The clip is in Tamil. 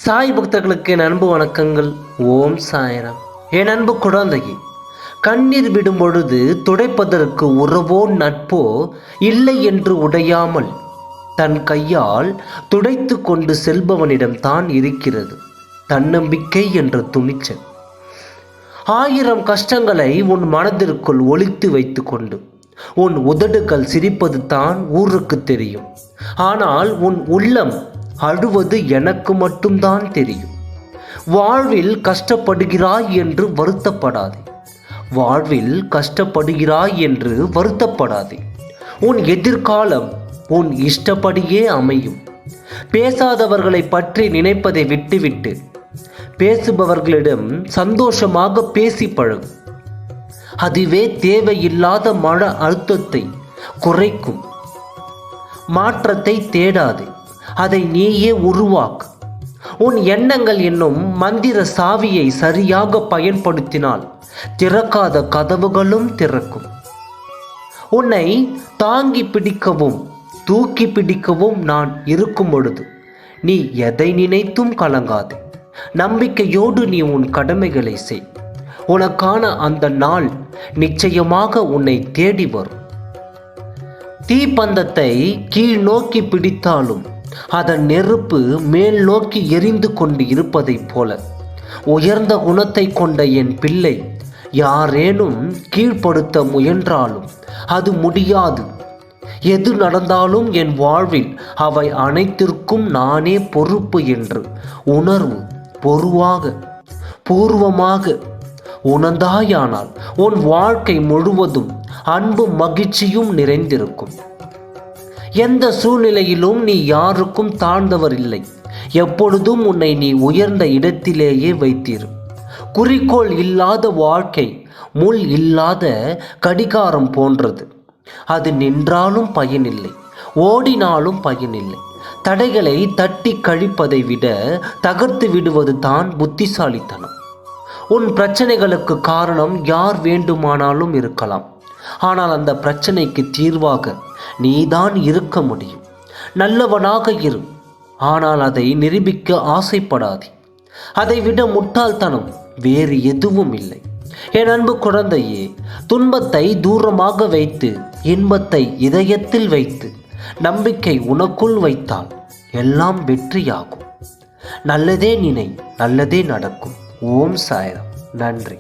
சாய் பக்தர்களுக்கு என் அன்பு வணக்கங்கள். ஓம் சாய்ராம். என் அன்பு குழந்தையே, கண்ணீர் விடும் பொழுது துடைப்பதற்கு உறவோ நட்போ இல்லை என்று உடையாமல் தன் கையால் துடைத்து கொண்டு செல்பவனிடம் தான் இருக்கிறது தன்னம்பிக்கை என்ற துணிச்சல். 1000 கஷ்டங்களை உன் மனதிற்குள் ஒளித்து வைத்து கொண்டு உன் உதடுகள் சிரிப்பது தான் ஊருக்கு தெரியும். ஆனால் உன் உள்ளம் அழுவது எனக்கு மட்டும்தான் தெரியும். வாழ்வில் கஷ்டப்படுகிறாய் என்று வருத்தப்படாதே. வாழ்வில் கஷ்டப்படுகிறாய் என்று வருத்தப்படாதே. உன் எதிர்காலம் உன் இஷ்டப்படியே அமையும். பேசாதவர்களை பற்றி நினைப்பதை விட்டுவிட்டு பேசுபவர்களிடம் சந்தோஷமாக பேசி பழகு. அதுவே தேவையில்லாத மன அழுத்தத்தை குறைக்கும். மாற்றத்தை தேடாதே, அதை நீயே உருவாக்கு. உன் எண்ணங்கள் என்னும் மந்திர சாவியை சரியாக பயன்படுத்தினால் திறக்காத கதவுகளும் திறக்கும். உன்னை தாங்கி பிடிக்கவும் தூக்கி பிடிக்கவும் நான் இருக்கும் பொழுது நீ எதை நினைத்தும் கலங்காதே. நம்பிக்கையோடு நீ உன் கடமைகளை செய். உனக்கான அந்த நாள் நிச்சயமாக உன்னை தேடி வரும். தீப்பந்தத்தை கீழ் நோக்கி பிடித்தாலும் அதன் நெருப்பு மேல் நோக்கி எரிந்து கொண்டு இருப்பதைப் போல உயர்ந்த குணத்தை கொண்ட என் பிள்ளை யாரேனும் கீழ்ப்படுத்த முயன்றாலும் அது முடியாது. எது நடந்தாலும் என் வாழ்வில் அவை அனைத்திற்கும் நானே பொறுப்பு என்று உணர்வு பூர்வமாக உணர்ந்தாயானால் உன் வாழ்க்கை முழுவதும் அன்பும் மகிழ்ச்சியும் நிறைந்திருக்கும். எந்த சூழ்நிலையிலும் நீ யாருக்கும் தாழ்ந்தவர் இல்லை. எப்பொழுதும் உன்னை நீ உயர்ந்த இடத்திலேயே வைத்திரு. குறிக்கோள் இல்லாத வாழ்க்கை முள் இல்லாத கடிகாரம் போன்றது. அது நின்றாலும் பயனில்லை, ஓடினாலும் பயனில்லை. தடைகளை தட்டி கழிப்பதை விட தகர்த்து விடுவது தான் புத்திசாலித்தனம். உன் பிரச்சனைகளுக்கு காரணம் யார் வேண்டுமானாலும் இருக்கலாம். ஆனால் அந்த பிரச்சனைக்கு தீர்வாக நீதான் இருக்க முடியும். நல்லவனாக இரு, ஆனால் அதை நிரூபிக்க ஆசைப்படாதே. அதைவிட முட்டாள்தனம் வேறு எதுவும் இல்லை. என் அன்பு குழந்தையே, துன்பத்தை தூரமாக வைத்து இன்பத்தை இதயத்தில் வைத்து நம்பிக்கை உனக்குள் வைத்தால் எல்லாம் வெற்றியாகும். நல்லதே நினை, நல்லதே நடக்கும். ஓம் சாய்ராம். நன்றி.